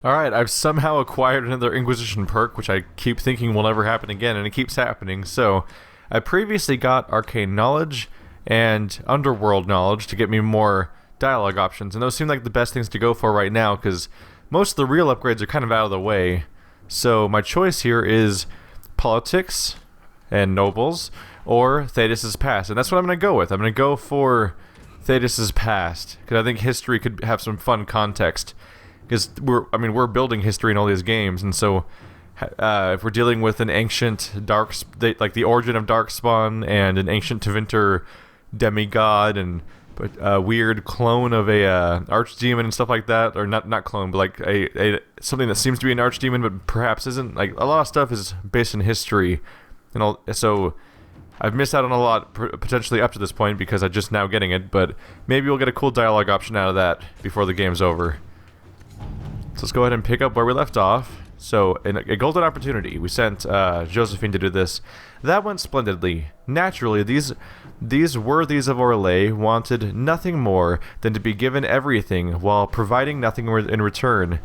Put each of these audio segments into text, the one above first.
Alright, I've somehow acquired another Inquisition perk, which I keep thinking will never happen again, and it keeps happening. So, I previously got Arcane Knowledge and Underworld Knowledge to get me more dialogue options, and those seem like the best things to go for right now, because most of the real upgrades are kind of out of the way. So, my choice here is Politics and Nobles, or Thetis' Past, and that's what I'm going to go with. I'm going to go for Thetis' Past, because I think history could have some fun context. Because we're building history in all these games, and so if we're dealing with an ancient like the origin of Darkspawn and an ancient Tevinter demigod and a weird clone of a archdemon and stuff like that, or not clone, but like a something that seems to be an archdemon but perhaps isn't. Like a lot of stuff is based in history, and all. So I've missed out on a lot potentially up to this point because I'm just now getting it. But maybe we'll get a cool dialogue option out of that before the game's over. So let's go ahead and pick up where we left off. So, in a golden opportunity, we sent Josephine to do this. That went splendidly. Naturally, these worthies of Orlais wanted nothing more than to be given everything while providing nothing in return.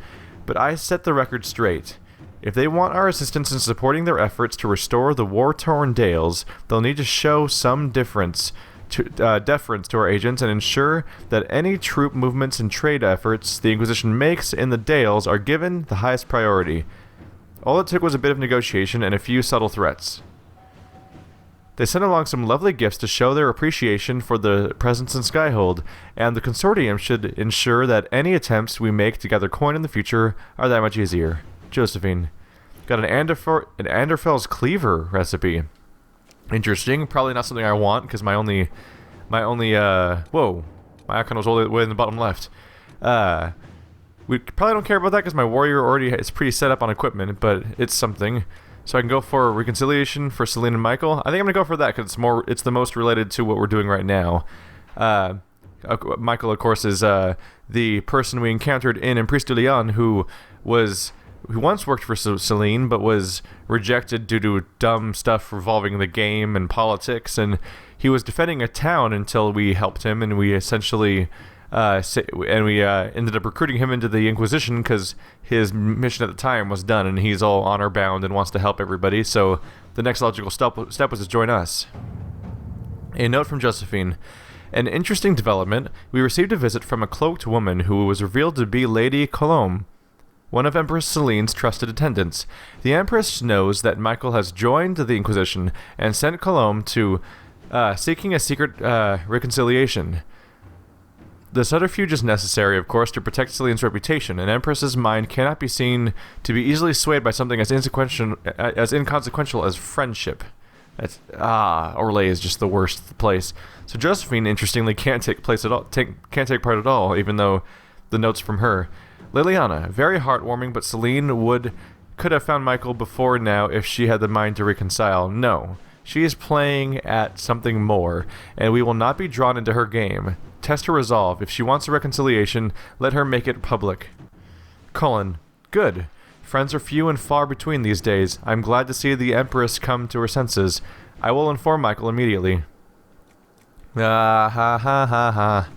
But I set the record straight. If they want our assistance in supporting their efforts to restore the war-torn Dales, they'll need to show some deference to our agents and ensure that any troop movements and trade efforts the Inquisition makes in the Dales are given the highest priority. All it took was a bit of negotiation and a few subtle threats. They sent along some lovely gifts to show their appreciation for the presence in Skyhold, and the Consortium should ensure that any attempts we make to gather coin in the future are that much easier. Josephine. Got an Anderfell's Cleaver recipe. Interesting. Probably not something I want, because my only, whoa, my icon was all the way in the bottom left. We probably don't care about that, because my warrior already is pretty set up on equipment, but it's something. So I can go for Reconciliation for Celine and Michael. I think I'm going to go for that, because it's the most related to what we're doing right now. Michael, of course, is the person we encountered in Priest de Leon, who once worked for Celine, but was rejected due to dumb stuff revolving the game and politics, and he was defending a town until we helped him, and we essentially ended up recruiting him into the Inquisition because his mission at the time was done, and he's all honor-bound and wants to help everybody, so the next logical step was to join us. A note from Josephine. An interesting development, we received a visit from a cloaked woman who was revealed to be Lady Colombe, one of Empress Celine's trusted attendants. The Empress knows that Michael has joined the Inquisition and sent Colombe to seeking a secret reconciliation. The subterfuge is necessary, of course, to protect Celine's reputation. An Empress's mind cannot be seen to be easily swayed by something as inconsequential as friendship. Orlais is just the worst place. So Josephine, interestingly, can't take part at all, even though the notes from her. Liliana, very heartwarming, but Celine could have found Michael before now if she had the mind to reconcile. No, she is playing at something more, and we will not be drawn into her game. Test her resolve. If she wants a reconciliation, let her make it public. Cullen, good. Friends are few and far between these days. I'm glad to see the Empress come to her senses. I will inform Michael immediately. Ah, ha, ha, ha, ha.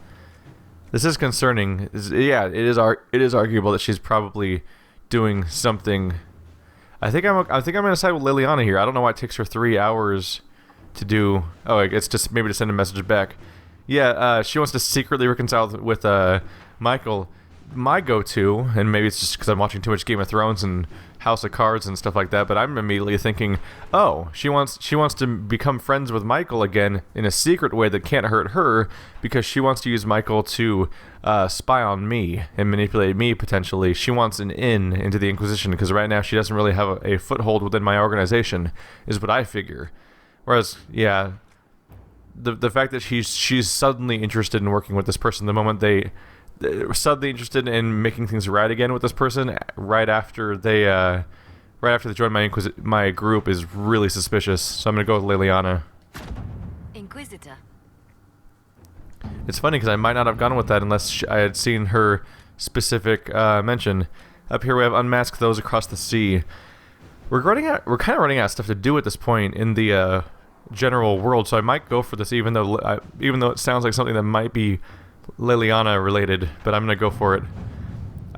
This is concerning. Yeah, it is arguable that she's probably doing something. I think I'm gonna side with Liliana here. I don't know why it takes her 3 hours to do. Oh, it's just maybe to send a message back. Yeah, she wants to secretly reconcile with Michael. My go-to, and maybe it's just because I'm watching too much Game of Thrones and House of Cards and stuff like that, but I'm immediately thinking, oh, she wants to become friends with Michael again in a secret way that can't hurt her, because she wants to use Michael to spy on me and manipulate me, potentially. She wants an in into the Inquisition, because right now she doesn't really have a foothold within my organization, is what I figure. Whereas, yeah, the fact that she's suddenly interested in working with this person the moment they suddenly interested in making things right again with this person right after they join my group is really suspicious. So I'm gonna go with Liliana. Inquisitor. It's funny because I might not have gone with that unless I had seen her specific mention. Up here we have unmask those across the sea. We're kind of running out of stuff to do at this point in the general world, so I might go for this even though it sounds like something that might be Liliana related, but I'm gonna go for it.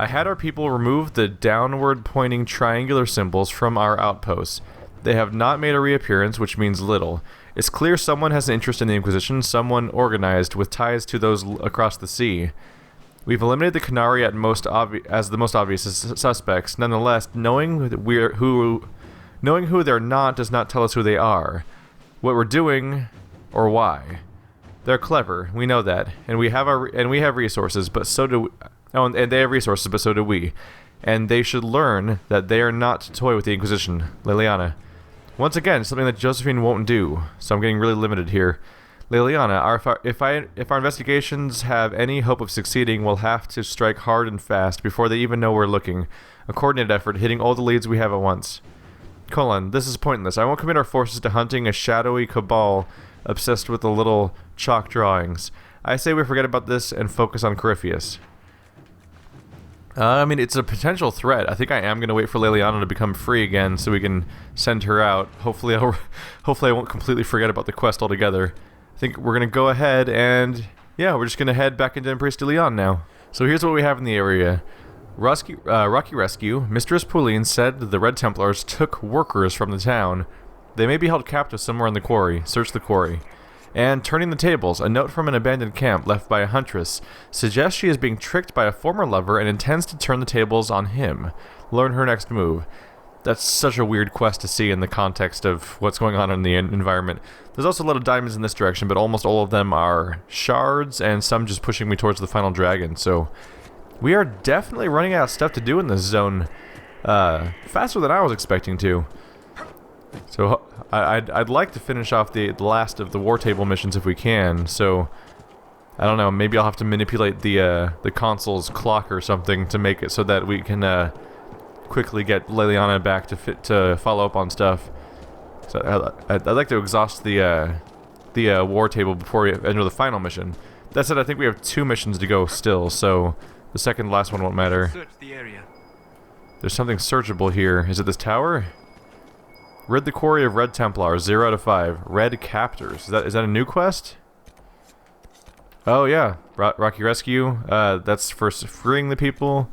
I had our people remove the downward pointing triangular symbols from our outposts. They have not made a reappearance, which means little. It's clear someone has an interest in the Inquisition, someone organized with ties to those across the sea. We've eliminated the Qunari as the most obvious suspects. Nonetheless, knowing who they're not does not tell us who they are, what we're doing, or why. They're clever. We know that, and we have resources, but so do. And they have resources, but so do we. And they should learn that they are not to toy with the Inquisition. Liliana. Once again, something that Josephine won't do. So I'm getting really limited here. Liliana, if our investigations have any hope of succeeding, we'll have to strike hard and fast before they even know we're looking. A coordinated effort, hitting all the leads we have at once. This is pointless. I won't commit our forces to hunting a shadowy cabal obsessed with the little chalk drawings. I say we forget about this and focus on Corypheus. I mean, it's a potential threat. I think I am going to wait for Liliana to become free again so we can send her out. Hopefully I won't completely forget about the quest altogether. I think we're going to go ahead and, yeah, we're just going to head back into Empress de Leon now. So here's what we have in the area. Rocky Rescue. Mistress Pauline said the Red Templars took workers from the town. They may be held captive somewhere in the quarry. Search the quarry. And turning the tables, a note from an abandoned camp left by a huntress suggests she is being tricked by a former lover and intends to turn the tables on him. Learn her next move. That's such a weird quest to see in the context of what's going on in the environment. There's also a lot of diamonds in this direction, but almost all of them are shards, and some just pushing me towards the final dragon. So we are definitely running out of stuff to do in this zone faster than I was expecting to. So I'd like to finish off the last of the war table missions if we can. So I don't know, maybe I'll have to manipulate the console's clock or something to make it so that we can quickly get Liliana back to follow up on stuff. So I'd like to exhaust the war table before we enter the final mission. That said, I think we have 2 missions to go still, so the second to last one won't matter. Search the area. There's something searchable here. Is it this tower? Rid the quarry of Red Templars, 0 out of 5. Red Captors. Is that a new quest? Oh yeah, Rocky Rescue. That's for freeing the people.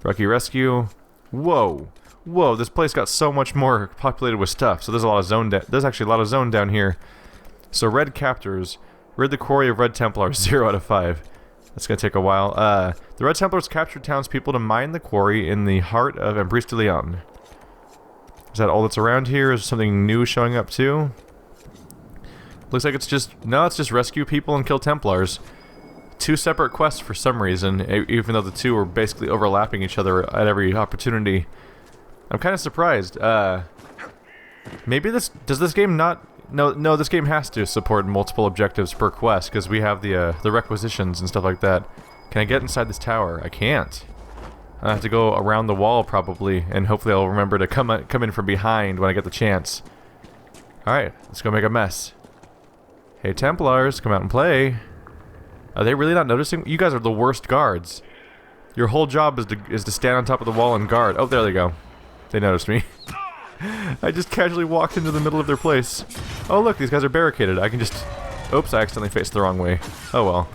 Rocky Rescue. Whoa, whoa! This place got so much more populated with stuff. So there's a lot of zone. There's actually a lot of zone down here. So Red Captors. Rid the quarry of Red Templars, 0 out of 5. That's gonna take a while. The Red Templars captured townspeople to mine the quarry in the heart of Empress de Leon. Is that all that's around here? Is something new showing up too? Looks like it's just rescue people and kill Templars. 2 separate quests for some reason, even though the 2 are basically overlapping each other at every opportunity. I'm kind of surprised. Maybe does this game not? No, this game has to support multiple objectives per quest because we have the requisitions and stuff like that. Can I get inside this tower? I can't. I have to go around the wall probably, and hopefully I'll remember to come in from behind when I get the chance. Alright, let's go make a mess. Hey Templars, come out and play. Are they really not noticing? You guys are the worst guards. Your whole job is to stand on top of the wall and guard. Oh, there they go. They noticed me. I just casually walked into the middle of their place. Oh look, these guys are barricaded. I can just... Oops, I accidentally faced the wrong way. Oh well.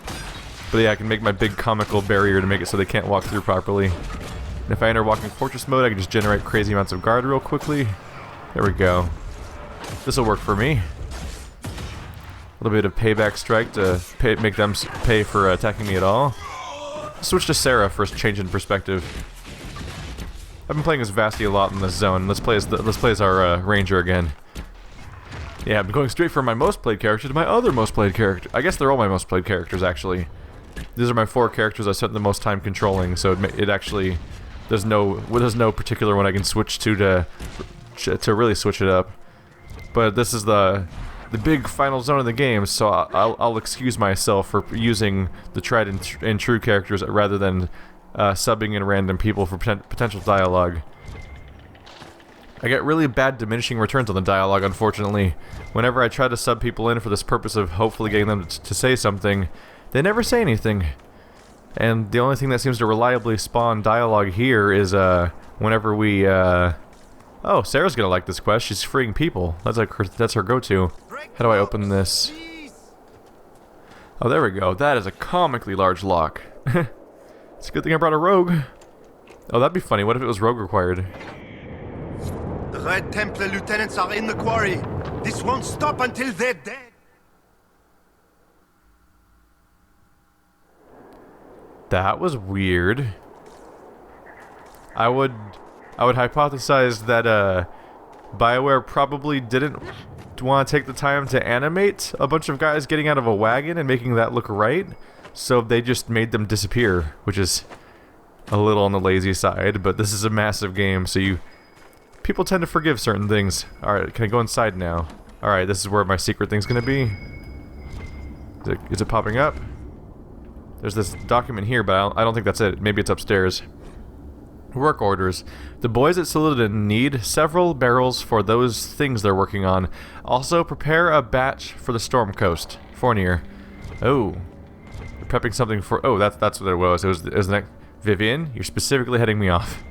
But yeah, I can make my big comical barrier to make it so they can't walk through properly. And if I enter walking fortress mode, I can just generate crazy amounts of guard real quickly. There we go. This'll work for me. A little bit of payback strike to make them pay for attacking me at all. Switch to Sarah for a change in perspective. I've been playing as Vasti a lot in this zone. Let's play as our ranger again. Yeah, I'm going straight from my most played character to my other most played character. I guess they're all my most played characters actually. These are my 4 characters I spent the most time controlling, so it actually there's no particular one I can switch to really switch it up. But this is the big final zone of the game, so I'll excuse myself for using the tried and true characters rather than subbing in random people for potential dialogue. I get really bad diminishing returns on the dialogue, unfortunately. Whenever I try to sub people in for this purpose of hopefully getting them to say something, they never say anything. And the only thing that seems to reliably spawn dialogue here is whenever we oh, Sarah's gonna like this quest. She's freeing people. That's her go-to. How do I open this? Oh, there we go. That is a comically large lock. It's a good thing I brought a rogue. Oh, that'd be funny. What if it was rogue required? The Red Templar lieutenants are in the quarry. This won't stop until they're dead. That was weird. I would hypothesize that BioWare probably didn't want to take the time to animate a bunch of guys getting out of a wagon and making that look right, so they just made them disappear, which is a little on the lazy side, but this is a massive game, so people tend to forgive certain things. Alright, can I go inside now? Alright, this is where my secret thing's gonna be. Is it popping up? There's this document here, but I don't think that's it. Maybe it's upstairs. Work orders. The boys at Saluda need several barrels for those things they're working on. Also, prepare a batch for the Storm Coast. Fournier. Oh. They're prepping something for... Oh, that's what it was. It was the next... Vivian, you're specifically heading me off.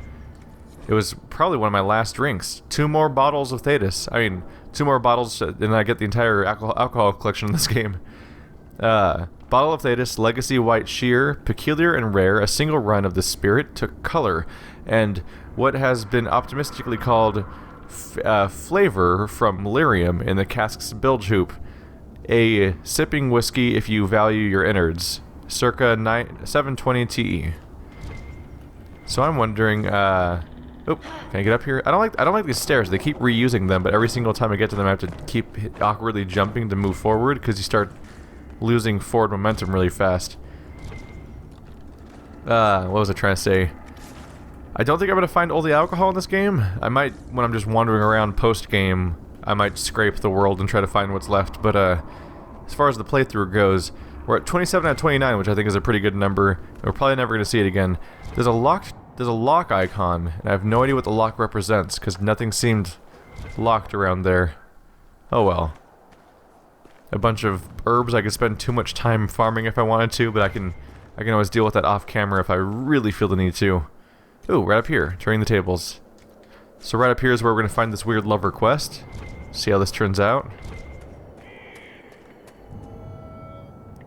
It was probably one of my last drinks. 2 more bottles of Thetis. I mean, 2 more bottles, and I get the entire alcohol collection in this game. Bottle of Thetis, Legacy White Sheer, peculiar and rare, a single run of the spirit took color, and what has been optimistically called flavor from lyrium in the cask's bilge hoop. A sipping whiskey if you value your innards. Circa 720 TE. So I'm wondering, oh, can I get up here? I don't like these stairs. They keep reusing them, but every single time I get to them I have to keep awkwardly jumping to move forward, because you start losing forward momentum really fast. What was I trying to say? I don't think I'm gonna find all the alcohol in this game. I might, when I'm just wandering around post-game, I might scrape the world and try to find what's left, but as far as the playthrough goes, we're at 27 out of 29, which I think is a pretty good number, and we're probably never gonna see it again. There's a lock icon, and I have no idea what the lock represents, because nothing seemed locked around there. Oh well. A bunch of herbs I could spend too much time farming if I wanted to, but I can always deal with that off camera if I really feel the need to. Ooh, right up here, turning the tables. So right up here is where we're gonna find this weird lover quest. See how this turns out.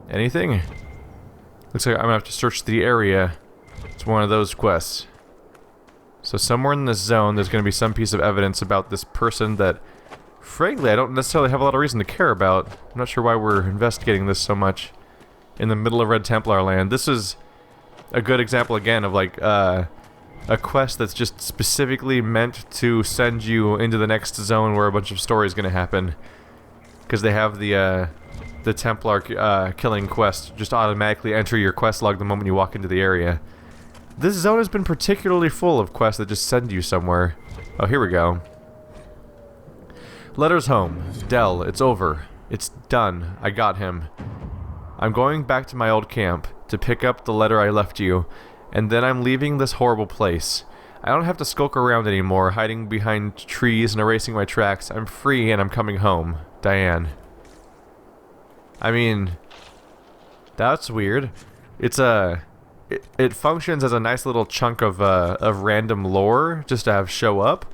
Anything? Looks like I'm gonna have to search the area. It's one of those quests. So somewhere in this zone there's gonna be some piece of evidence about this person that, frankly, I don't necessarily have a lot of reason to care about. I'm not sure why we're investigating this so much in the middle of Red Templar land. This is a good example, again, of like a quest that's just specifically meant to send you into the next zone where a bunch of story is going to happen. Because they have the Templar killing quest just automatically enter your quest log the moment you walk into the area. This zone has been particularly full of quests that just send you somewhere. Oh, here we go. Letters home. Dell, it's over. It's done. I got him. I'm going back to my old camp to pick up the letter I left you, and then I'm leaving this horrible place. I don't have to skulk around anymore, hiding behind trees and erasing my tracks. I'm free and I'm coming home. Diane. I mean, that's weird. It's it functions as a nice little chunk of random lore just to have show up.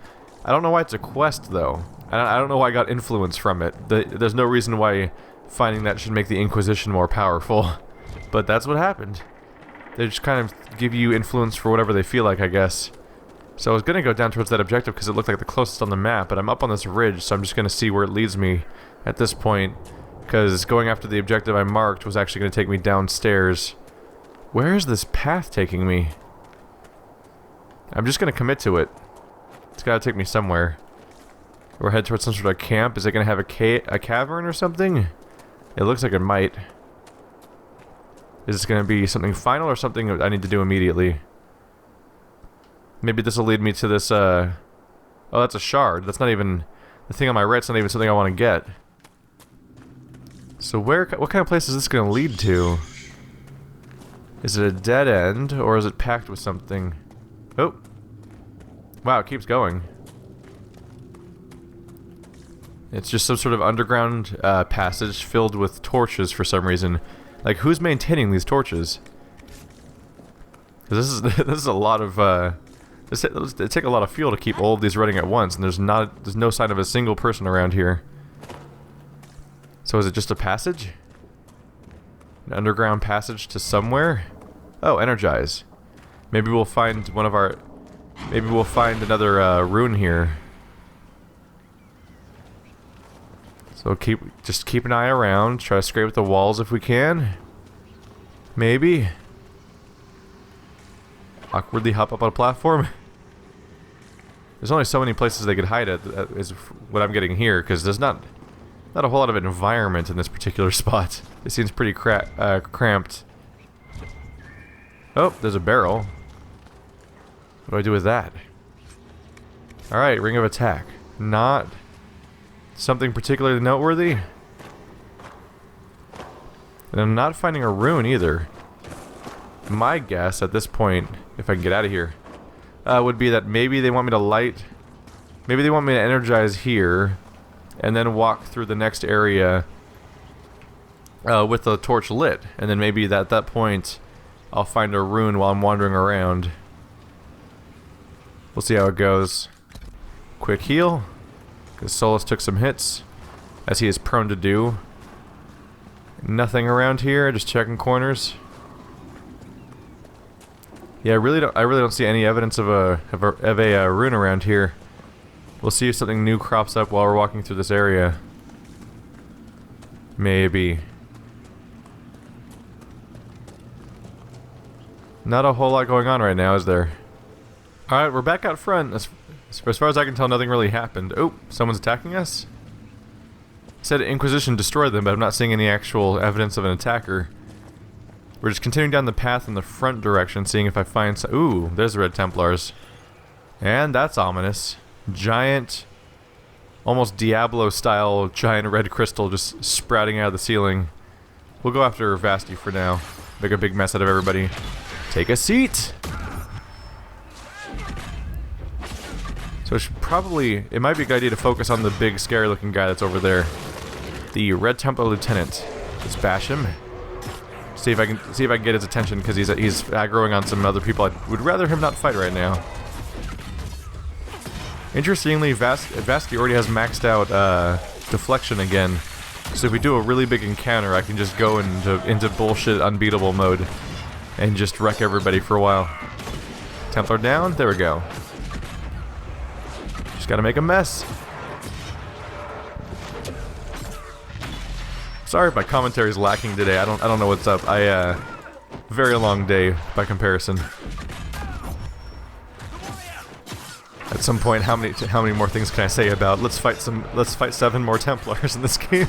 I don't know why it's a quest though. I don't know why I got influence from it. There's no reason why finding that should make the Inquisition more powerful. But that's what happened. They just kind of give you influence for whatever they feel like, I guess. So I was going to go down towards that objective because it looked like the closest on the map, but I'm up on this ridge, so I'm just going to see where it leads me at this point. Because going after the objective I marked was actually going to take me downstairs. Where is this path taking me? I'm just going to commit to it. It's got to take me somewhere. Or head towards some sort of camp. Is it going to have a cavern or something? It looks like it might. Is this going to be something final or something I need to do immediately? Maybe this will lead me to this, oh, that's a shard. That's not even... The thing on my right's not even something I want to get. So what kind of place is this going to lead to? Is it a dead end, or is it packed with something? Oh! Wow, it keeps going. It's just some sort of underground passage filled with torches for some reason. Like, who's maintaining these torches? Because this is a lot of it take a lot of fuel to keep all of these running at once, and there's no sign of a single person around here. So is it just a passage? An underground passage to somewhere? Oh, energize. Maybe we'll find one of our... Maybe we'll find another rune here. So just keep an eye around. Try to scrape the walls if we can. Maybe. Awkwardly hop up on a platform. There's only so many places they could hide at, is what I'm getting here, because there's not a whole lot of environment in this particular spot. It seems pretty cramped. Oh, there's a barrel. What do I do with that? Alright, ring of attack. Not something particularly noteworthy. And I'm not finding a rune either. My guess at this point, if I can get out of here, would be that maybe they want me to light... Maybe they want me to energize here, and then walk through the next area with the torch lit. And then maybe at that point, I'll find a rune while I'm wandering around. We'll see how it goes. Quick heal, because Solus took some hits, as he is prone to do. Nothing around here, just checking corners. Yeah, I really don't see any evidence of a rune around here. We'll see if something new crops up while we're walking through this area. Maybe. Not a whole lot going on right now, is there? Alright, we're back out front. As far as I can tell, nothing really happened. Oh, someone's attacking us? It said Inquisition destroyed them, but I'm not seeing any actual evidence of an attacker. We're just continuing down the path in the front direction, seeing if I find some... Ooh, there's the Red Templars. And that's ominous. Giant, almost Diablo-style giant red crystal just sprouting out of the ceiling. We'll go after Vasti for now. Make a big mess out of everybody. Take a seat! So it might be a good idea to focus on the big, scary-looking guy that's over there. The Red Templar Lieutenant. Let's bash him. See if I can get his attention, because he's aggroing on some other people. I would rather him not fight right now. Interestingly, Vasti already has maxed out deflection again. So if we do a really big encounter, I can just go into bullshit unbeatable mode and just wreck everybody for a while. Templar down. There we go. Just gotta make a mess. Sorry if my commentary is lacking today. I don't know what's up. Very long day by comparison. At some point, how many more things can I say about let's fight 7 more Templars in this game?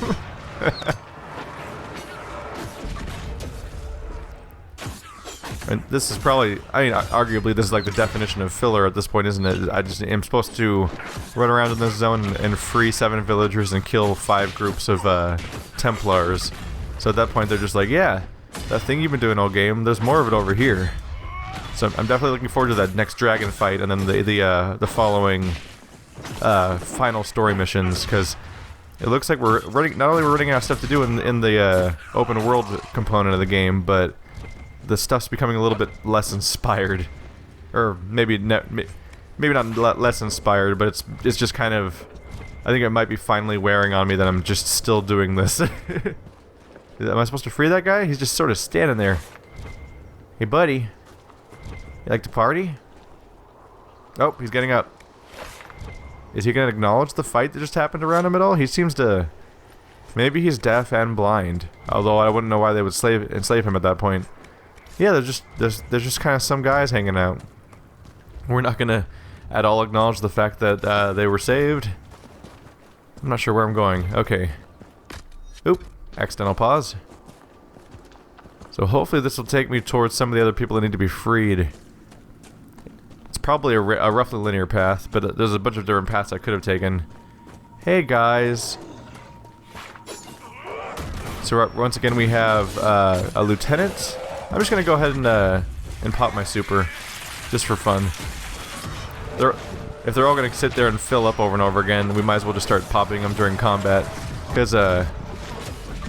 And this is probably, arguably this is like the definition of filler at this point, isn't it? I just am supposed to run around in this zone and free 7 villagers and kill 5 groups of Templars. So at that point they're just like, yeah, that thing you've been doing all game, there's more of it over here. So I'm definitely looking forward to that next dragon fight and then the following final story missions, because it looks like we're running. Not only we're running out of stuff to do in the open world component of the game, but the stuff's becoming a little bit less inspired, or maybe not less inspired, but it's just kind of. I think it might be finally wearing on me that I'm just still doing this. Am I supposed to free that guy? He's just sort of standing there. Hey, buddy. You like to party? Oh, he's getting up. Is he going to acknowledge the fight that just happened around him at all? He seems to... Maybe he's deaf and blind. Although I wouldn't know why they would enslave him at that point. Yeah, there's just kind of some guys hanging out. We're not going to at all acknowledge the fact that they were saved. I'm not sure where I'm going. Okay. Oop. Accidental pause. So hopefully this will take me towards some of the other people that need to be freed. It's probably a roughly linear path, but there's a bunch of different paths I could have taken. Hey guys. So once again we have a lieutenant. I'm just gonna go ahead and pop my super, just for fun. If they're all gonna sit there and fill up over and over again, we might as well just start popping them during combat, because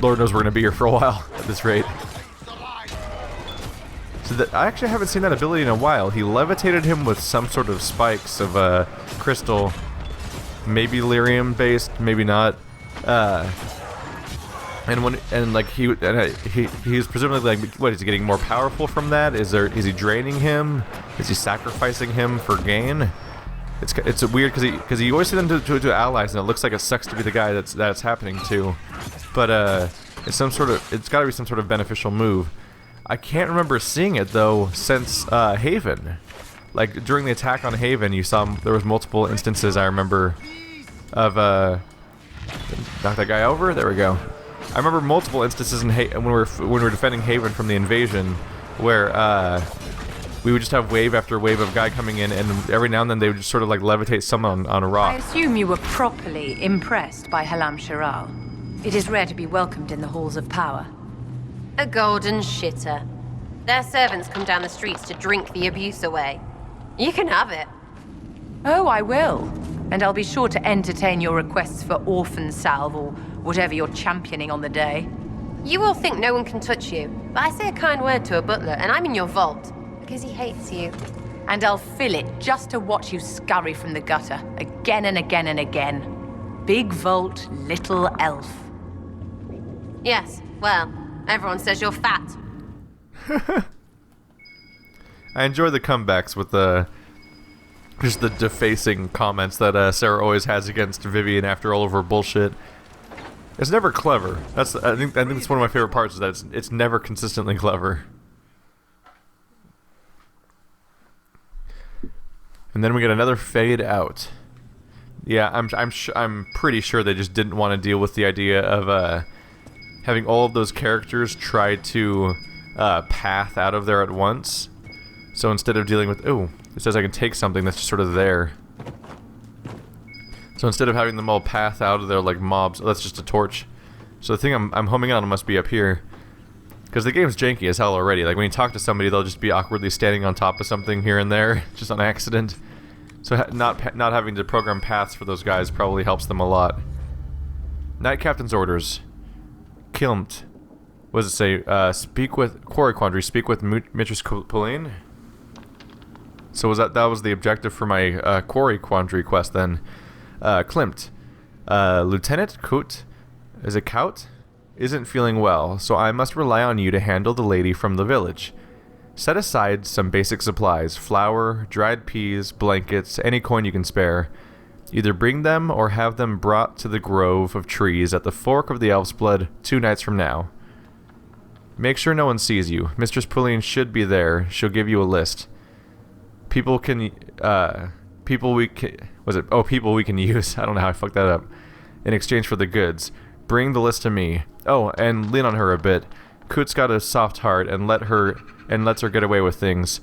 Lord knows we're gonna be here for a while at this rate. So I actually haven't seen that ability in a while. He levitated him with some sort of spikes of crystal, maybe lyrium based, maybe not. he's presumably like, what, is he getting more powerful from that? Is he draining him? Is he sacrificing him for gain? It's weird because you always see them to allies, and it looks like it sucks to be the guy that's happening to, but it's got to be some sort of beneficial move. I can't remember seeing it though since Haven. Like during the attack on Haven, there was multiple instances I remember of knock that guy over. There we go. I remember multiple instances when we were defending Haven from the invasion, where we would just have wave after wave of guy coming in, and every now and then they would just sort of like levitate someone on a rock. I assume you were properly impressed by Halam Shiral. It is rare to be welcomed in the halls of power. A golden shitter. Their servants come down the streets to drink the abuse away. You can have it. Oh, I will. And I'll be sure to entertain your requests for orphan salve or whatever you're championing on the day. You all think no one can touch you, but I say a kind word to a butler and I'm in your vault, because he hates you. And I'll fill it just to watch you scurry from the gutter, again and again and again. Big vault, little elf. Yes, well, everyone says you're fat. I enjoy the comebacks with just the defacing comments that Sarah always has against Vivian after all of her bullshit. It's never clever. I think that's one of my favorite parts, is that it's never consistently clever. And then we get another fade out. Yeah, I'm pretty sure they just didn't want to deal with the idea of having all of those characters try to path out of there at once. So instead of dealing with, ooh, it says I can take something that's just sort of there. So instead of having them all path out of there like mobs, that's just a torch. So the thing I'm homing on must be up here. Because the game's janky as hell already. Like when you talk to somebody, they'll just be awkwardly standing on top of something here and there, just on accident. So not having to program paths for those guys probably helps them a lot. Knight Captain's orders. Kilmt. What does it say? Speak with Quarry Quandry. Speak with Mistress Pauline. So that was the objective for my Quarry Quandry quest then. Klimt. Lieutenant Kut. Is it Kaut? Isn't feeling well, so I must rely on you to handle the lady from the village. Set aside some basic supplies, flour, dried peas, blankets, any coin you can spare. Either bring them or have them brought to the grove of trees at the fork of the Elf's Blood 2 nights from now. Make sure no one sees you. Mistress Pauline should be there. She'll give you a list. People we can use. I don't know how I fucked that up. In exchange for the goods. Bring the list to me. Oh, and lean on her a bit. Kut's got a soft heart and lets her get away with things.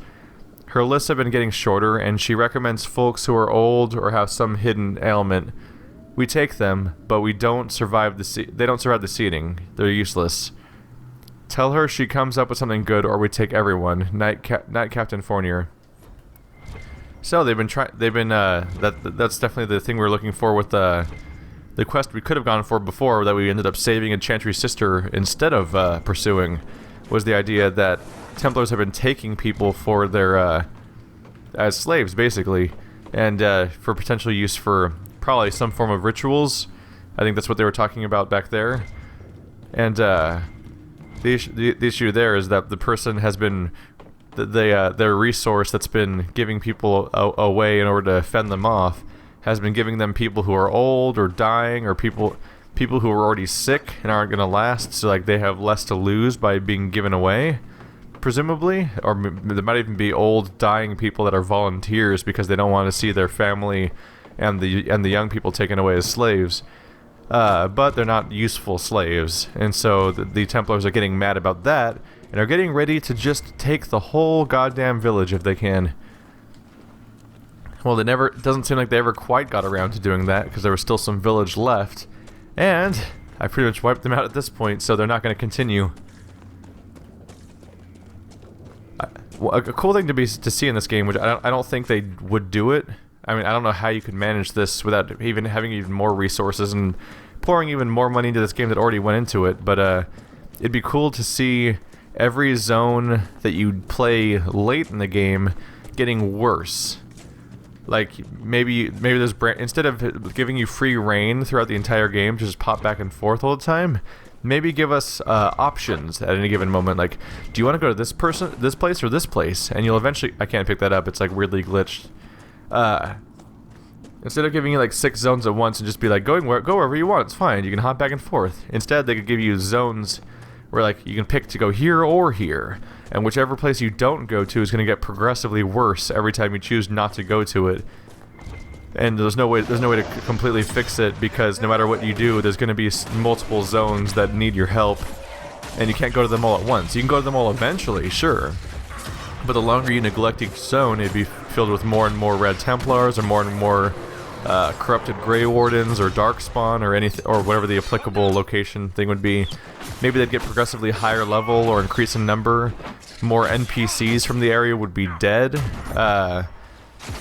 Her lists have been getting shorter, and she recommends folks who are old or have some hidden ailment. We take them, but they don't survive the seeding. They're useless. Tell her she comes up with something good, or we take everyone. Knight Captain Fournier. So that's definitely the thing we were looking for with the quest we could have gone for before, that we ended up saving Enchantry's sister instead of pursuing, was the idea that Templars have been taking people for their as slaves basically, and for potential use for probably some form of rituals. I think that's what they were talking about back there. And the issue there is that the person has been their resource that's been giving people away in order to fend them off has been giving them people who are old or dying, or people who are already sick and aren't going to last, so like they have less to lose by being given away, presumably. Or there might even be old, dying people that are volunteers because they don't want to see their family and the young people taken away as slaves. But they're not useful slaves, and so the Templars are getting mad about that and are getting ready to just take the whole goddamn village if they can. Well, it doesn't seem like they ever quite got around to doing that, because there was still some village left, and I pretty much wiped them out at this point, so they're not going to continue. A cool thing to see in this game, which I don't think they would do it. I mean, I don't know how you could manage this without even having even more resources and pouring even more money into this game that already went into it, but it'd be cool to see every zone that you play late in the game getting worse. Like, maybe there's instead of giving you free reign throughout the entire game to just pop back and forth all the time, maybe give us options at any given moment. Like, do you want to go to this place, or this place? And you'll eventually... I can't pick that up. It's like weirdly glitched. Instead of giving you like 6 zones at once and just be like, go wherever you want, it's fine. You can hop back and forth. Instead, they could give you zones where like you can pick to go here or here. And whichever place you don't go to is going to get progressively worse every time you choose not to go to it. And there's no way to completely fix it, because no matter what you do, there's going to be multiple zones that need your help, and you can't go to them all at once. You can go to them all eventually, sure, but the longer you neglect each zone, it'd be filled with more and more Red Templars, or more and more corrupted Grey Wardens, or Darkspawn, or anything, or whatever the applicable location thing would be. Maybe they'd get progressively higher level or increase in number. More NPCs from the area would be dead.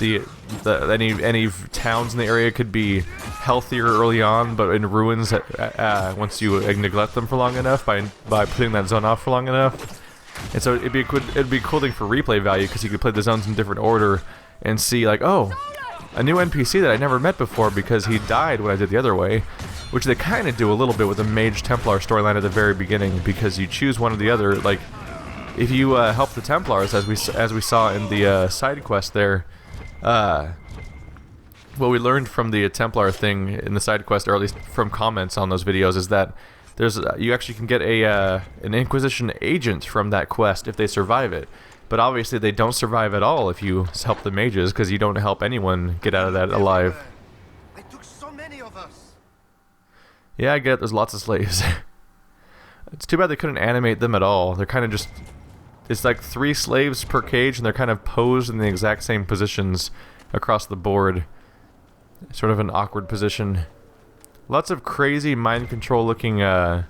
Any towns in the area could be healthier early on, but in ruins once you neglect them for long enough by putting that zone off for long enough. And so it'd be a cool thing for replay value, because you could play the zones in different order and see like, oh, a new NPC that I never met before because he died when I did the other way, which they kind of do a little bit with the Mage Templar storyline at the very beginning, because you choose one or the other. Like, if you help the Templars, as we saw in the side quest there, what we learned from the Templar thing in the side quest, or at least from comments on those videos, is that there's you actually can get an Inquisition agent from that quest if they survive it. But obviously they don't survive at all if you help the mages, because you don't help anyone get out of that alive. I took so many of us. Yeah, I get it. There's lots of slaves. It's too bad they couldn't animate them at all. They're kind of just... It's like 3 slaves per cage, and they're kind of posed in the exact same positions across the board. Sort of an awkward position. Lots of crazy mind control looking red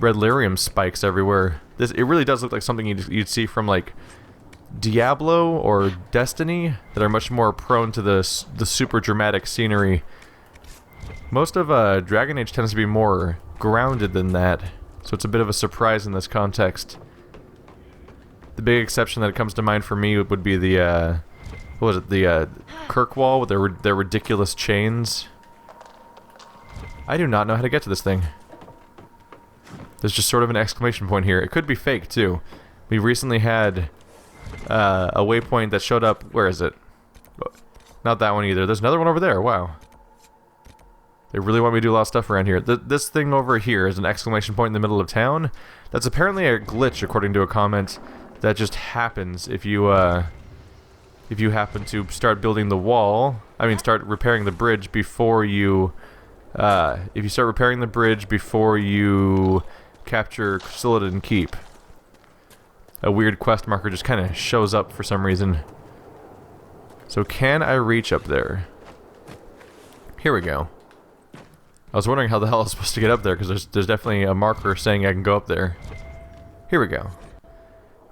lyrium spikes everywhere. It really does look like something you'd see from like Diablo or Destiny, that are much more prone to the super dramatic scenery. Most of Dragon Age tends to be more grounded than that, so it's a bit of a surprise in this context. The big exception that comes to mind for me would be the what was it, the Kirkwall with their ridiculous chains. I do not know how to get to this thing. There's just sort of an exclamation point here. It could be fake too. We recently had a waypoint that showed up. Where is it? Not that one either. There's another one over there. Wow. They really want me to do a lot of stuff around here. This thing over here is an exclamation point in the middle of town. That's apparently a glitch, according to a comment, that just happens if you happen to start building the wall. I mean, start repairing the bridge before you... if you start repairing the bridge before you capture Chrysilidan Keep. A weird quest marker just kind of shows up for some reason. So can I reach up there? Here we go. I was wondering how the hell I was supposed to get up there, because there's definitely a marker saying I can go up there. Here we go.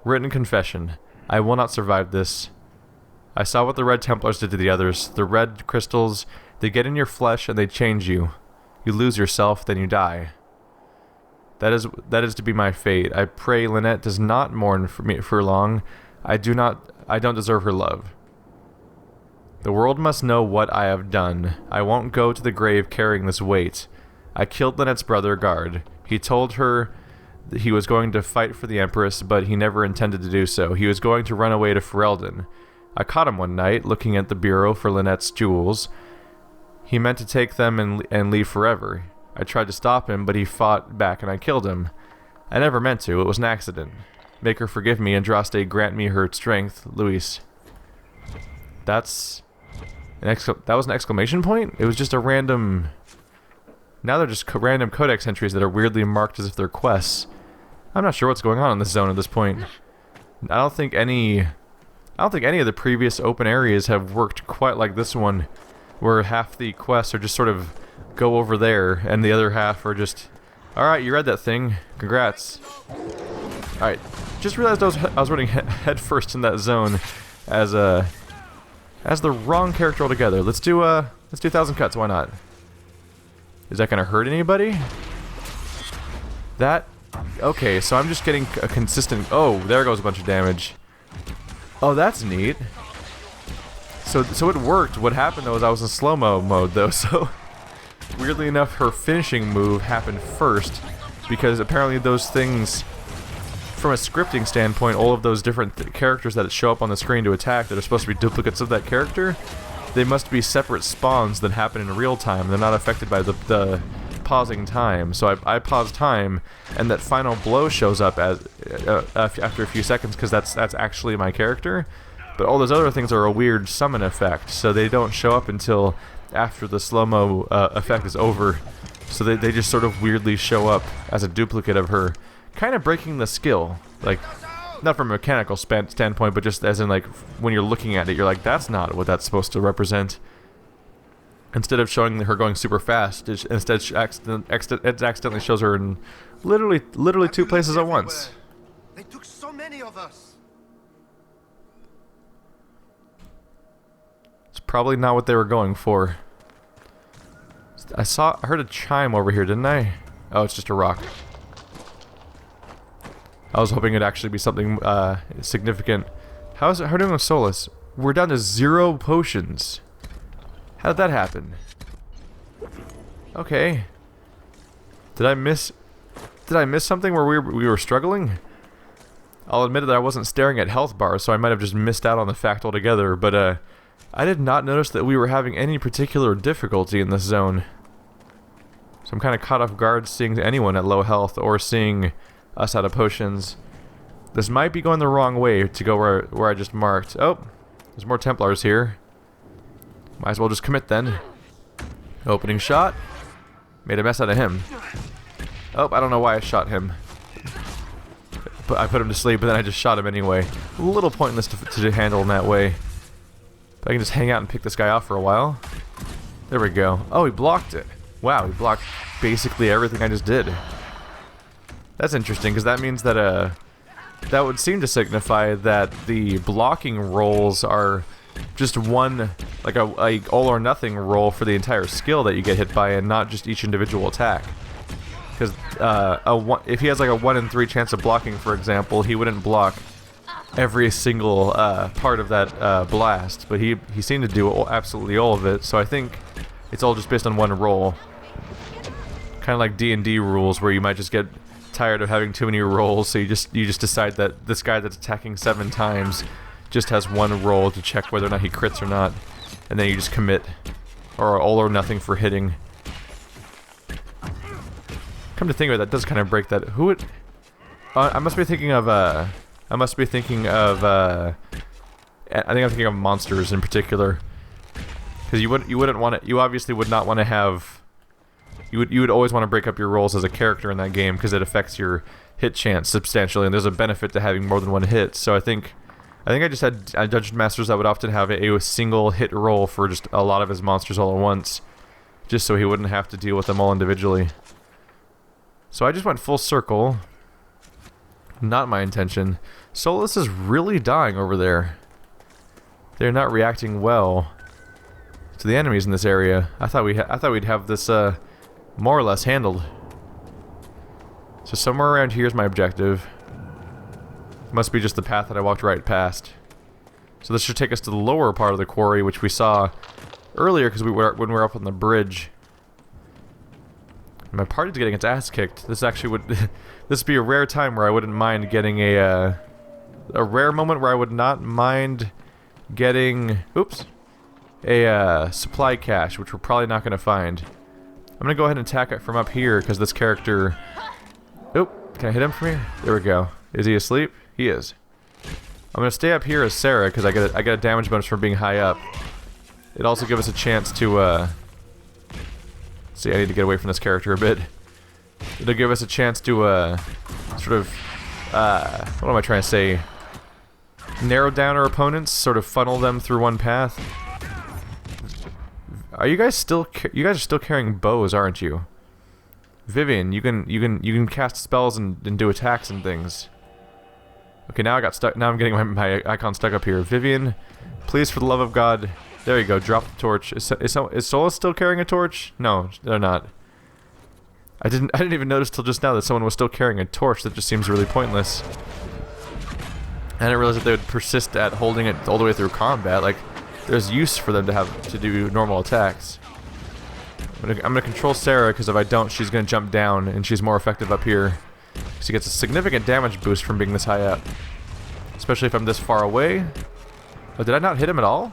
Written confession. I will not survive this. I saw what the Red Templars did to the others. The red crystals, they get in your flesh and they change you. You lose yourself, then you die. That is to be my fate. I pray Lynette does not mourn for me for long. I don't deserve her love. The world must know what I have done. I won't go to the grave carrying this weight. I killed Lynette's brother, Guard. He told her that he was going to fight for the Empress, but he never intended to do so. He was going to run away to Ferelden. I caught him one night, looking at the bureau for Lynette's jewels. He meant to take them and leave forever. I tried to stop him, but he fought back and I killed him. I never meant to. It was an accident. Make her forgive me, Andraste grant me her strength, Luis. That was an exclamation point? It was just a random... Now they're just random codex entries that are weirdly marked as if they're quests. I'm not sure what's going on in this zone at this point. I don't think any of the previous open areas have worked quite like this one, where half the quests are just sort of go over there, and the other half are just, alright, you read that thing, congrats. Alright, just realized I was running head first in that zone as the wrong character altogether. Let's do 1,000 cuts, why not? Is that gonna hurt anybody? Okay, so I'm just getting a consistent... Oh, there goes a bunch of damage. Oh, that's neat. So it worked. What happened though is I was in slow-mo mode though, so weirdly enough, her finishing move happened first, because apparently those things, from a scripting standpoint, all of those different characters that show up on the screen to attack that are supposed to be duplicates of that character, they must be separate spawns that happen in real time. They're not affected by the pausing time. So I pause time, and that final blow shows up as after a few seconds, because that's actually my character. But all those other things are a weird summon effect, so they don't show up until after the slow-mo effect is over. So they just sort of weirdly show up as a duplicate of her, kind of breaking the skill. Like, not from a mechanical standpoint, but just as in, like, when you're looking at it, you're like, that's not what that's supposed to represent. Instead of showing her going super fast, it accidentally shows her in literally two places at once. They took so many of us. It's probably not what they were going for. I heard a chime over here, didn't I? Oh, it's just a rock. I was hoping it'd actually be something significant. How are we doing with Solus? We're down to 0 potions. How did that happen? Okay. Did I miss something where we were struggling? I'll admit that I wasn't staring at health bars, so I might have just missed out on the fact altogether, but I did not notice that we were having any particular difficulty in this zone. So I'm kind of caught off guard seeing anyone at low health or seeing us out of potions. This might be going the wrong way to go where I just marked. Oh, there's more Templars here. Might as well just commit then. Opening shot. Made a mess out of him. Oh, I don't know why I shot him. But I put him to sleep, but then I just shot him anyway. A little pointless to handle in that way. But I can just hang out and pick this guy off for a while. There we go. Oh, he blocked it. Wow, he blocked basically everything I just did. That's interesting, because that means that that would seem to signify that the blocking rolls are just one, like a all or nothing roll for the entire skill that you get hit by, and not just each individual attack. Because if he has like a 1 in 3 chance of blocking, for example, he wouldn't block every single part of that blast, but he seemed to do absolutely all of it. So I think it's all just based on one roll, kind of like D&D rules, where you might just get tired of having too many rolls, so you just decide that this guy that's attacking 7 times just has one roll to check whether or not he crits or not, and then you just commit, or all or nothing for hitting. Come to think of it, that does kind of break that. Who would? I must be thinking of. I think I'm thinking of monsters in particular, because you wouldn't want to. You obviously would not want to have. You would always want to break up your rolls as a character in that game, because it affects your hit chance substantially, and there's a benefit to having more than one hit. So I think I just had Dungeon Masters that would often have a single hit roll for just a lot of his monsters all at once, just so he wouldn't have to deal with them all individually. So I just went full circle. Not my intention. Solus is really dying over there. They're not reacting well to the enemies in this area. I thought we'd have this more or less handled. So somewhere around here is my objective. Must be just the path that I walked right past. So this should take us to the lower part of the quarry, which we saw earlier because when we were up on the bridge. My party's getting its ass kicked. This actually would this would be a rare time where I wouldn't mind getting a rare moment where I would not mind getting a supply cache, which we're probably not going to find. I'm going to go ahead and attack it from up here because this character. Oop, can I hit him from here? There we go. Is he asleep? He is. I'm going to stay up here as Sarah because I get a damage bonus from being high up. It also gives us a chance to see, I need to get away from this character a bit. It'll give us a chance to sort of what am I trying to say? Narrow down our opponents, sort of funnel them through one path. Are you guys still you guys are still carrying bows, aren't you? Vivian, you can cast spells and do attacks and things. Okay, now I got stuck. Now I'm getting my icon stuck up here. Vivian, please, for the love of God. There you go. Drop the torch. Is Solus still carrying a torch? No, they're not. I didn't even notice till just now that someone was still carrying a torch. That just seems really pointless. I didn't realize that they would persist at holding it all the way through combat. Like, there's use for them to do normal attacks. I'm gonna control Sarah, because if I don't, she's gonna jump down, and she's more effective up here. She gets a significant damage boost from being this high up. Especially if I'm this far away. Oh, did I not hit him at all?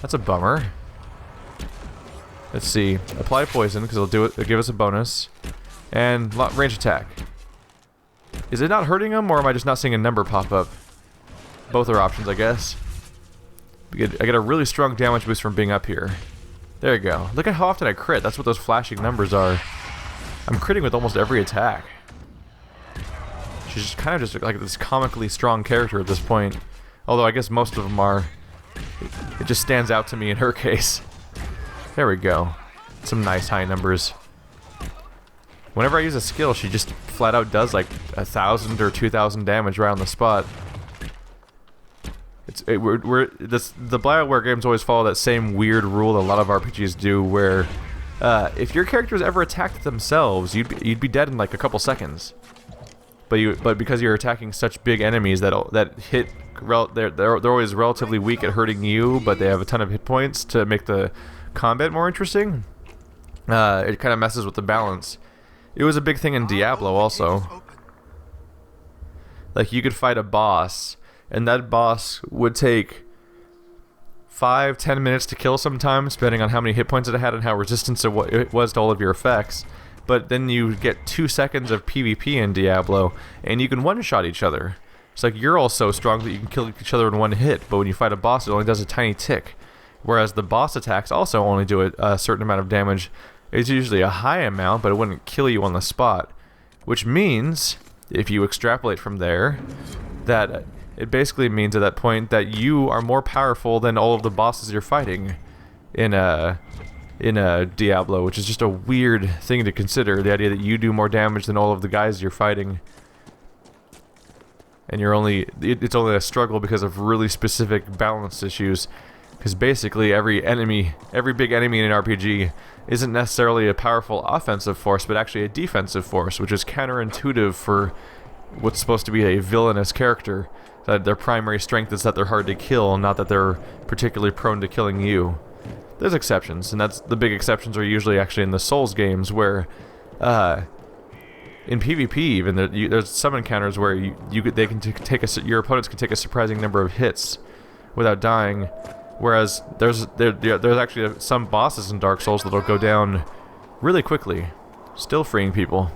That's a bummer. Let's see. Apply poison, because it'll give us a bonus. And range attack. Is it not hurting him, or am I just not seeing a number pop up? Both are options, I guess. I get a really strong damage boost from being up here. There you go. Look at how often I crit. That's what those flashing numbers are. I'm critting with almost every attack. She's just kind of just like this comically strong character at this point. Although I guess most of them are. It just stands out to me in her case. There we go. Some nice high numbers. Whenever I use a skill, she just flat out does like 1,000 or 2,000 damage right on the spot. The BioWare games always follow that same weird rule that a lot of RPGs do, where if your characters ever attacked themselves, you'd be dead in like a couple seconds. But because you're attacking such big enemies that hit, they're always relatively weak at hurting you, but they have a ton of hit points to make the combat more interesting. It kind of messes with the balance. It was a big thing in Diablo also. Like, you could fight a boss, and that boss would take 5-10 minutes to kill sometimes, depending on how many hit points it had and how resistant it was to all of your effects. But then you get 2 seconds of PvP in Diablo, and you can one-shot each other. It's like, you're all so strong that you can kill each other in one hit, but when you fight a boss, it only does a tiny tick. Whereas the boss attacks also only do a certain amount of damage. It's usually a high amount, but it wouldn't kill you on the spot. Which means, if you extrapolate from there, that it basically means at that point that you are more powerful than all of the bosses you're fighting in Diablo, which is just a weird thing to consider. The idea that you do more damage than all of the guys you're fighting, and it's only a struggle because of really specific balance issues. Because basically every big enemy in an RPG isn't necessarily a powerful offensive force, but actually a defensive force, which is counterintuitive for what's supposed to be a villainous character. That their primary strength is that they're hard to kill, not that they're particularly prone to killing you. There's exceptions, and the big exceptions are usually actually in the Souls games, where in PvP even there's some encounters where your opponents can take a surprising number of hits without dying. Whereas there's actually some bosses in Dark Souls that'll go down really quickly, still freeing people.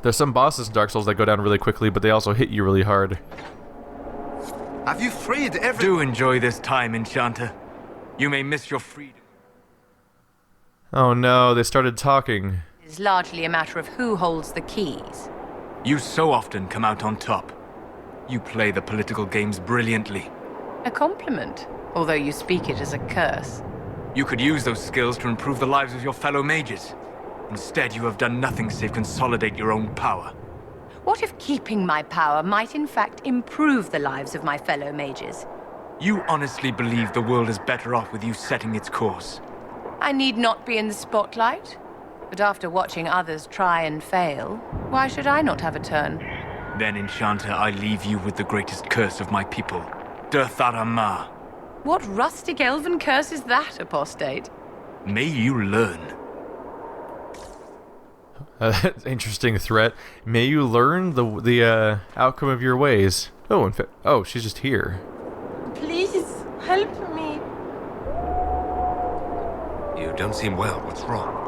There's some bosses in Dark Souls that go down really quickly, but they also hit you really hard. Have you freed every... Do enjoy this time, Enchanter. You may miss your freedom. Oh no, they started talking. It's largely a matter of who holds the keys. You so often come out on top. You play the political games brilliantly. A compliment, although you speak it as a curse. You could use those skills to improve the lives of your fellow mages. Instead, you have done nothing save consolidate your own power. What if keeping my power might in fact improve the lives of my fellow mages? You honestly believe the world is better off with you setting its course? I need not be in the spotlight, but after watching others try and fail, why should I not have a turn? Then, Enchanter, I leave you with the greatest curse of my people. Durtharamar. What rustic elven curse is that, apostate? May you learn. That's an interesting threat. May you learn the outcome of your ways. Oh, in fact, she's just here. Please, help me. You don't seem well. What's wrong?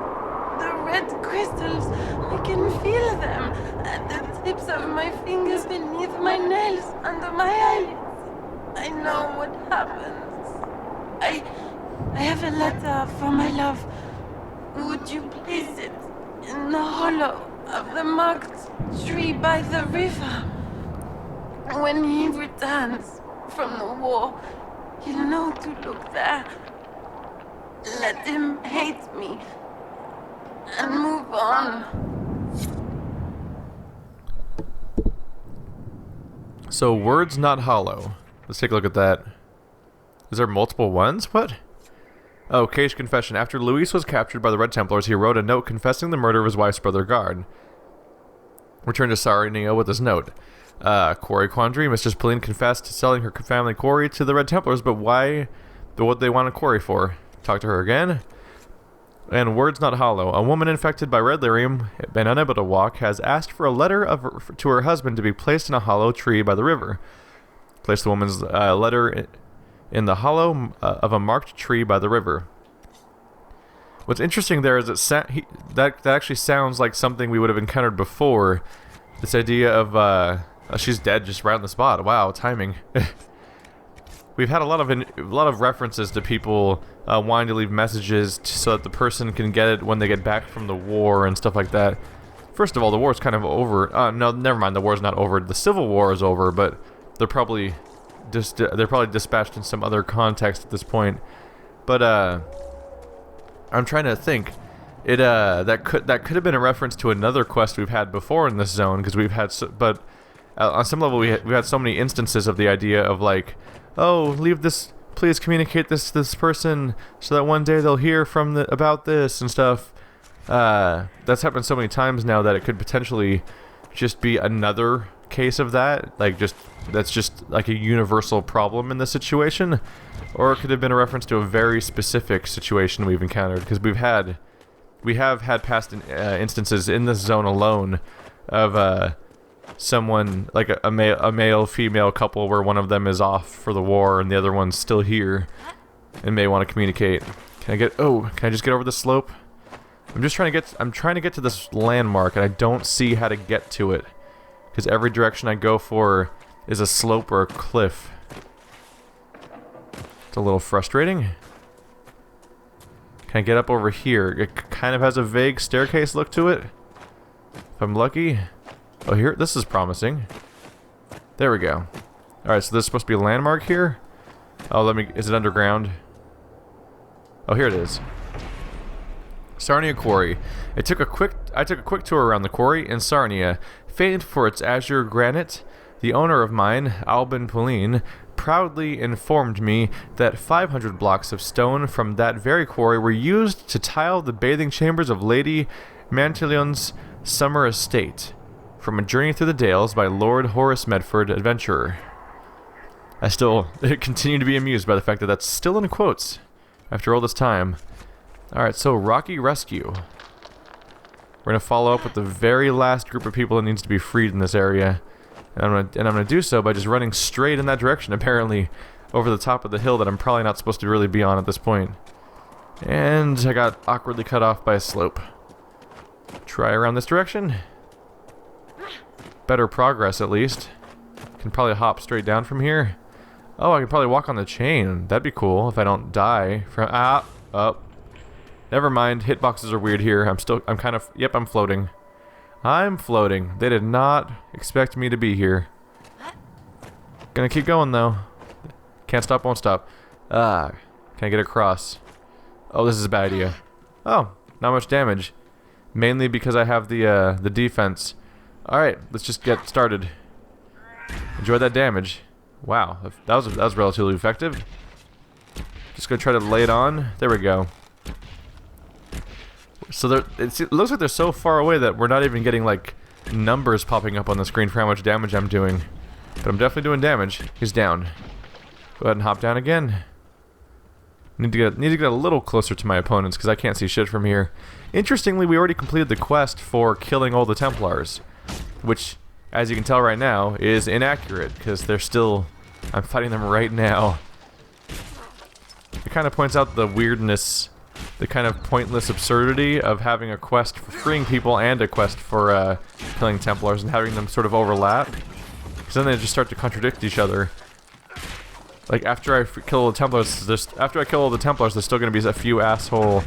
The red crystals, I can feel them at the tips of my fingers, beneath my nails, under my eyelids. I know what happens. I have a letter for my love. Would you place it in the hollow of the marked tree by the river? When he returns from the war, he'll know to look there. Let him hate me and move on. So, words not hollow. Let's take a look at that. Is there multiple ones? What? Oh, Cage Confession. After Luis was captured by the Red Templars, he wrote a note confessing the murder of his wife's brother Guard. Returned to Sarinio with this note. Quarry Quandry, Mistress Pauline confessed to selling her family quarry to the Red Templars, but why? What they want a quarry for? Talk to her again? And words not hollow. A woman infected by red lyrium and unable to walk has asked for a letter to her husband to be placed in a hollow tree by the river. Place the woman's letter in the hollow of a marked tree by the river. What's interesting there is that actually sounds like something we would have encountered before. This idea of she's dead just right on the spot. Wow, timing. We've had a lot of references to people wanting to leave messages so that the person can get it when they get back from the war and stuff like that. First of all, the war's kind of over. No, never mind. The war's not over. The Civil War is over, but they're probably dispatched in some other context at this point. But I'm trying to think. That could have been a reference to another quest we've had before in this zone, because we've had on some level we've had so many instances of the idea of like, oh, leave this, please communicate this to this person so that one day they'll hear about this and stuff. That's happened so many times now that it could potentially just be another case of that, like that's just like a universal problem in this situation, or it could have been a reference to a very specific situation we've encountered, because we have had past instances in this zone alone of someone, like a male-female couple where one of them is off for the war and the other one's still here and may want to communicate. Can I just get over the slope? I'm trying to get to this landmark and I don't see how to get to it, because every direction I go for is a slope or a cliff. It's a little frustrating. Can I get up over here? It kind of has a vague staircase look to it, if I'm lucky. Oh, here, this is promising. There we go. Alright, so this is supposed to be a landmark here? Oh, is it underground? Oh, here it is. Sarnia Quarry. I took a quick tour around the quarry in Sarnia, famed for its azure granite. The owner of mine, Albin Pauline, proudly informed me that 500 blocks of stone from that very quarry were used to tile the bathing chambers of Lady Mantillion's summer estate, from A Journey Through the Dales by Lord Horace Medford, Adventurer. I still continue to be amused by the fact that that's still in quotes after all this time. Alright, so Rocky Rescue. We're going to follow up with the very last group of people that needs to be freed in this area. And I'm gonna do so by just running straight in that direction, apparently, over the top of the hill that I'm probably not supposed to really be on at this point. And I got awkwardly cut off by a slope. Try around this direction. Better progress, at least. Can probably hop straight down from here. Oh, I can probably walk on the chain. That'd be cool if I don't die from... Oh. Never mind. Hitboxes are weird here. I'm floating. I'm floating. They did not expect me to be here. Gonna keep going, though. Can't stop, won't stop. Can I get across? Oh, this is a bad idea. Oh, not much damage. Mainly because I have the defense. Alright, let's just get started. Enjoy that damage. Wow, that was relatively effective. Just gonna try to lay it on. There we go. So it looks like they're so far away that we're not even getting like numbers popping up on the screen for how much damage I'm doing. But I'm definitely doing damage. He's down. Go ahead and hop down again. Need to get a little closer to my opponents because I can't see shit from here. Interestingly, we already completed the quest for killing all the Templars, which, as you can tell right now, is inaccurate because they're still... I'm fighting them right now. It kind of points out the weirdness, the kind of pointless absurdity of having a quest for freeing people and a quest for killing Templars and having them sort of overlap. Because then they just start to contradict each other. Like, after I kill all the Templars, there's still going to be a few asshole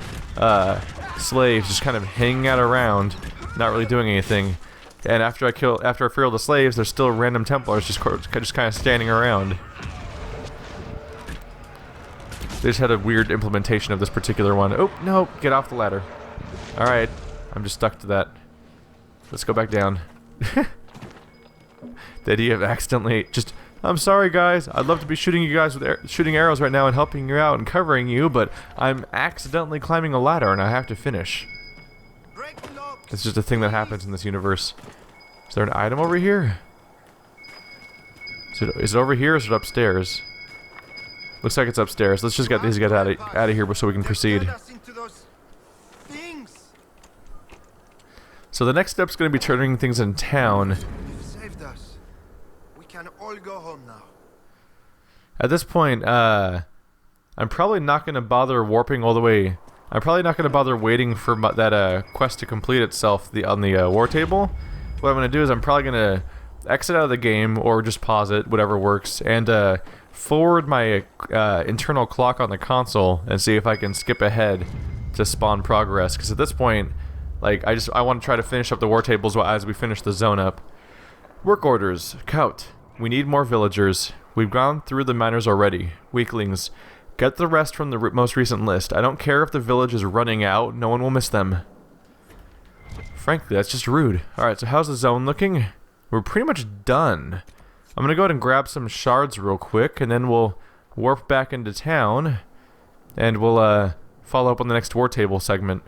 slaves just kind of hanging out around, not really doing anything. And after I free all the slaves, there's still random Templars just kind of standing around. They just had a weird implementation of this particular one. Oh, no, get off the ladder. Alright, I'm just stuck to that. Let's go back down. The idea of accidentally just... I'm sorry, guys. I'd love to be shooting you guys with shooting arrows right now and helping you out and covering you, but I'm accidentally climbing a ladder and I have to finish. It's just a thing that happens in this universe. Is there an item over here? Is it over here or is it upstairs? Looks like it's upstairs. Let's just get these guys out of here so we can proceed. So the next step's going to be turning things in town. You've saved us. We can all go home now. At this point, I'm probably not going to bother warping all the way. I'm probably not going to bother waiting for that quest to complete itself on the war table. What I'm going to do is I'm probably going to exit out of the game or just pause it, whatever works, and forward my internal clock on the console and see if I can skip ahead to spawn progress. Because at this point, like, I want to try to finish up the war tables as we finish the zone up. Work orders. Count. We need more villagers. We've gone through the miners already. Weaklings. Get the rest from the most recent list. I don't care if the village is running out. No one will miss them. Frankly, that's just rude. Alright, so how's the zone looking? We're pretty much done. I'm gonna go ahead and grab some shards real quick, and then we'll warp back into town, and we'll follow up on the next war table segment.